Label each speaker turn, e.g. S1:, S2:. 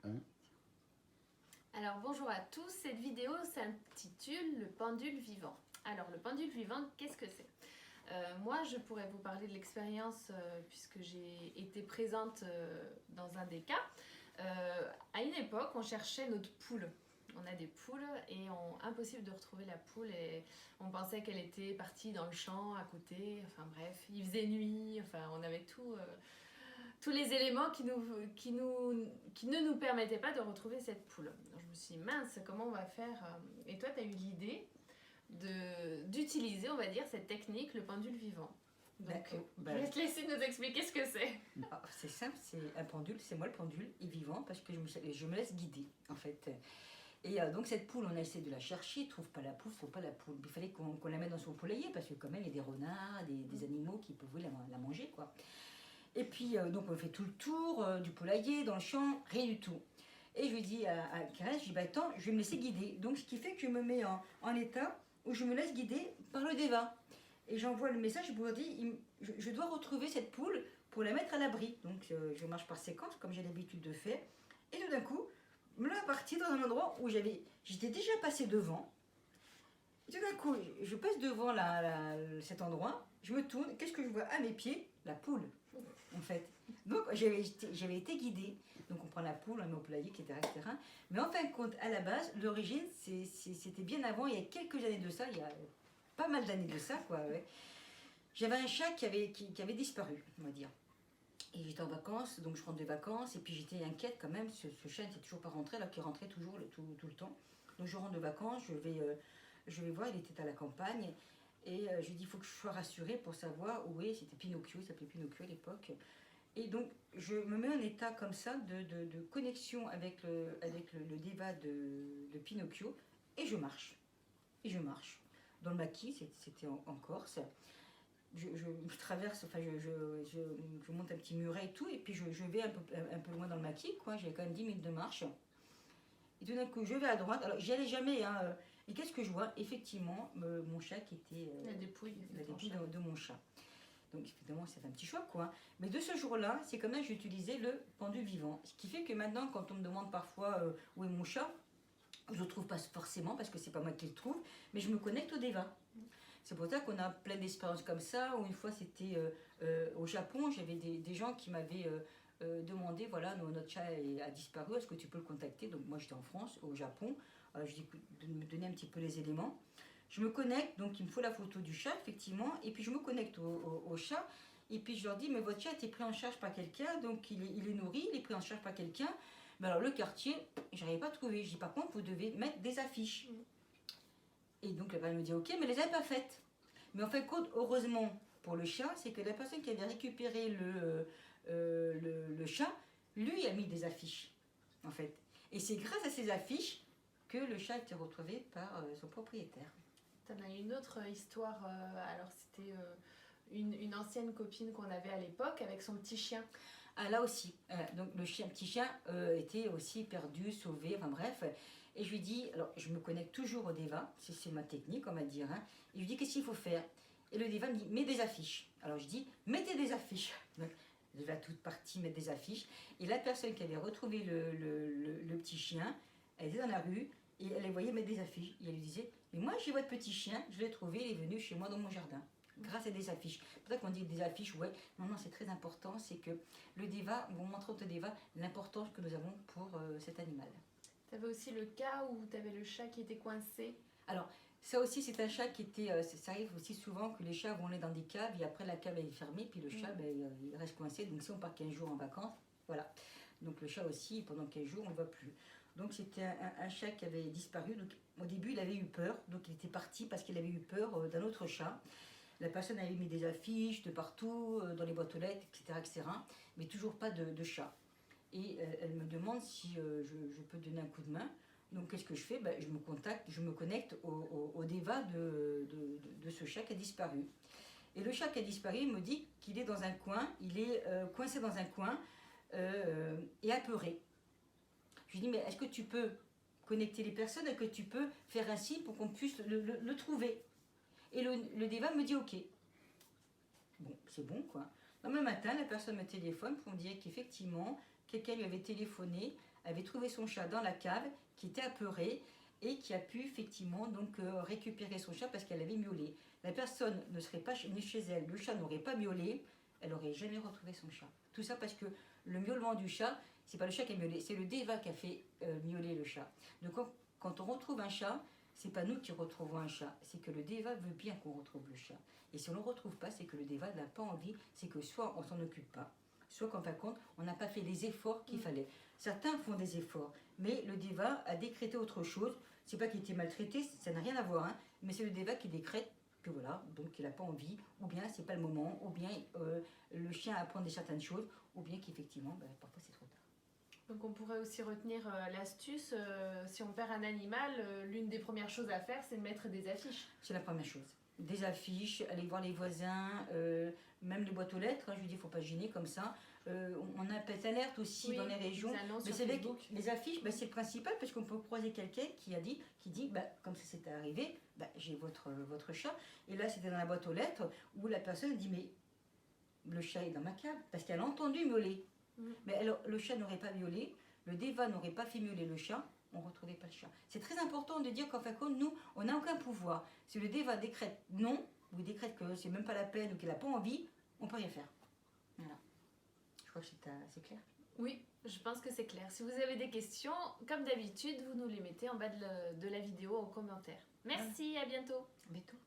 S1: Hein.
S2: Alors bonjour à tous, cette vidéo s'intitule Le pendule vivant. Alors le pendule vivant, qu'est-ce que c'est? Moi je pourrais vous parler de l'expérience puisque j'ai été présente dans un des cas. À une époque on cherchait notre poule. On a des poules et impossible de retrouver la poule et on pensait qu'elle était partie dans le champ à côté, enfin bref, il faisait nuit, enfin on avait tous les éléments qui ne nous permettaient pas de retrouver cette poule. Donc, je me suis dit, mince, comment on va faire? Et toi, tu as eu l'idée d'utiliser, on va dire, cette technique, le pendule vivant. Donc, je vais te laisser nous expliquer ce que c'est.
S3: C'est simple, c'est un pendule, c'est moi le pendule, est vivant parce que je me laisse guider, en fait. Et donc cette poule, on a essayé de la chercher, trouve pas la poule, trouve pas la poule. Il fallait qu'on la mette dans son poulailler parce que quand même, il y a des renards, des animaux qui pouvaient la manger, quoi. Et puis, donc on fait tout le tour du poulailler, dans le champ, rien du tout. Et je lui dis à Thérèse, je dis, bah attends, je vais me laisser guider. Donc ce qui fait que je me mets en état où je me laisse guider par le déva. Et j'envoie le message pour dire, je dois retrouver cette poule pour la mettre à l'abri. Donc je marche par séquence, comme j'ai l'habitude de faire. Et tout d'un coup, me la partie dans un endroit où j'étais déjà passé devant. Et tout d'un coup, je passe devant cet endroit, je me tourne, qu'est-ce que je vois à mes pieds? La poule, en fait. Donc j'avais été guidée. Donc on prend la poule, on met au poulailler, etc., etc. Mais en fin de compte, à la base, l'origine, c'était bien avant, il y a quelques années de ça, il y a pas mal d'années de ça, quoi. Ouais. J'avais un chat qui avait disparu, on va dire. Et j'étais en vacances, donc je rentre de vacances, et puis j'étais inquiète quand même, ce chat n'était toujours pas rentré, alors qu'il rentrait toujours tout le temps. Donc je rentre de vacances, je vais voir, il était à la campagne, et je lui dis, il faut que je sois rassurée pour savoir où est, c'était Pinocchio, il s'appelait Pinocchio à l'époque. Et donc je me mets en état comme ça de connexion avec le déva de Pinocchio, et je marche. Et je marche. Dans le maquis, c'était en Corse. Je traverse, enfin je monte un petit muret et tout, et puis je vais un peu loin dans le maquis, quoi. J'ai quand même 10 minutes de marche. Et tout d'un coup, je vais à droite. Alors, j'y allais jamais, hein. Et qu'est-ce que je vois? Effectivement, mon chat qui était...
S2: La dépouille
S3: de mon chat. Donc, évidemment, c'est un petit choc, quoi. Mais de ce jour-là, c'est comme ça que j'ai utilisé le pendule vivant. Ce qui fait que maintenant, quand on me demande parfois où est mon chat, je le trouve pas forcément, parce que c'est pas moi qui le trouve, mais je me connecte au déva. C'est pour ça qu'on a plein d'expériences comme ça, où une fois c'était au Japon, j'avais des gens qui m'avaient demandé, voilà, notre chat a disparu, est-ce que tu peux le contacter? Donc moi j'étais en France, au Japon, je dis de me donner un petit peu les éléments. Je me connecte, donc il me faut la photo du chat, effectivement, et puis je me connecte au chat, et puis je leur dis, mais votre chat a été pris en charge par quelqu'un, donc il est nourri, il est pris en charge par quelqu'un. Mais alors le quartier, j'arrivais pas à trouver. Je dis, par contre, vous devez mettre des affiches. Et donc la personne me dit ok, mais les avait pas faites. Mais en fin de compte, heureusement pour le chat, c'est que la personne qui avait récupéré le chat, lui a mis des affiches, en fait. Et c'est grâce à ces affiches que le chat a été retrouvé par son propriétaire.
S2: Tu en as une autre histoire, alors c'était une ancienne copine qu'on avait à l'époque avec son petit chien.
S3: Ah là aussi, donc le petit chien était aussi perdu, sauvé, enfin bref. Et je lui dis, alors je me connecte toujours au déva, c'est ma technique on va dire, hein, et je lui dis qu'est-ce qu'il faut faire? Et le déva me dit, mets des affiches. Alors je dis, mettez des affiches. Donc le déva toute partie mettre des affiches. Et la personne qui avait retrouvé le petit chien, elle était dans la rue, et elle les voyait mettre des affiches. Et elle lui disait, mais moi j'ai votre petit chien, je l'ai trouvé, il est venu chez moi dans mon jardin. Grâce à des affiches. C'est pour ça qu'on dit des affiches, ouais. Non, c'est très important, c'est que le déva, on montre au déva l'importance que nous avons pour cet animal.
S2: Tu avais aussi le cas où tu avais le chat qui était coincé.
S3: Alors, ça aussi, c'est un chat qui était... ça arrive aussi souvent que les chats vont aller dans des caves, et après la cave est fermée, puis le chat, il reste coincé. Donc si on part 15 jours en vacances, voilà. Donc le chat aussi, pendant 15 jours, on ne le voit plus. Donc c'était un chat qui avait disparu. Donc, au début, il avait eu peur. Donc il était parti parce qu'il avait eu peur d'un autre chat. La personne avait mis des affiches de partout, dans les boîtes aux lettres, etc., etc. Mais toujours pas de chat. Et elle me demande si je peux donner un coup de main. Donc qu'est-ce que je fais? Je me connecte au déva de ce chat qui a disparu. Et le chat qui a disparu me dit qu'il est dans un coin, il est coincé dans un coin et apeuré. Je lui dis, mais est-ce que tu peux connecter les personnes? Est-ce que tu peux faire un signe pour qu'on puisse le trouver? Et le déva me dit ok. Bon, c'est bon quoi. Le même matin, la personne me téléphone pour me dire qu'effectivement, quelqu'un lui avait téléphoné avait trouvé son chat dans la cave, qui était apeuré et qui a pu effectivement donc récupérer son chat parce qu'elle avait miaulé. La personne ne serait pas venue chez elle, le chat n'aurait pas miaulé, elle n'aurait jamais retrouvé son chat. Tout ça parce que le miaulement du chat, c'est pas le chat qui a miaulé, c'est le déva qui a fait miauler le chat. Donc quand on retrouve un chat, c'est pas nous qui retrouvons un chat, c'est que le déva veut bien qu'on retrouve le chat. Et si on ne le retrouve pas, c'est que le déva n'a pas envie, c'est que soit on s'en occupe pas, soit qu'en fin de compte, on n'a pas fait les efforts qu'il fallait. Certains font des efforts, mais le déva a décrété autre chose. C'est pas qu'il était maltraité, ça n'a rien à voir, hein, mais c'est le déva qui décrète que voilà, donc il n'a pas envie, ou bien c'est pas le moment, ou bien le chien apprend des certaines choses, ou bien qu'effectivement, parfois c'est trop tard.
S2: Donc on pourrait aussi retenir l'astuce, si on perd un animal, l'une des premières choses à faire, c'est de mettre des affiches.
S3: C'est la première chose. Des affiches, aller voir les voisins, même les boîtes aux lettres, hein, je lui dis, il ne faut pas se gêner comme ça. On a peut-être alerte aussi dans les régions. Mais c'est vrai que les affiches, c'est le principal, parce qu'on peut croiser quelqu'un qui dit, comme ça s'est arrivé, j'ai votre chat. Et là, c'était dans la boîte aux lettres, où la personne dit, mais le chat est dans ma cave, parce qu'elle a entendu miauler. Mais alors, le chat n'aurait pas miaulé, le déva n'aurait pas fait miauler le chat, on ne retrouvait pas le chat. C'est très important de dire qu'en fin de compte, nous, on n'a aucun pouvoir. Si le déva décrète non, ou décrète que c'est même pas la peine, ou qu'il n'a pas envie, on ne peut rien faire. Voilà. Je crois que c'est clair.
S2: Oui, je pense que c'est clair. Si vous avez des questions, comme d'habitude, vous nous les mettez en bas de la vidéo en commentaire. Merci, à bientôt.
S3: À bientôt.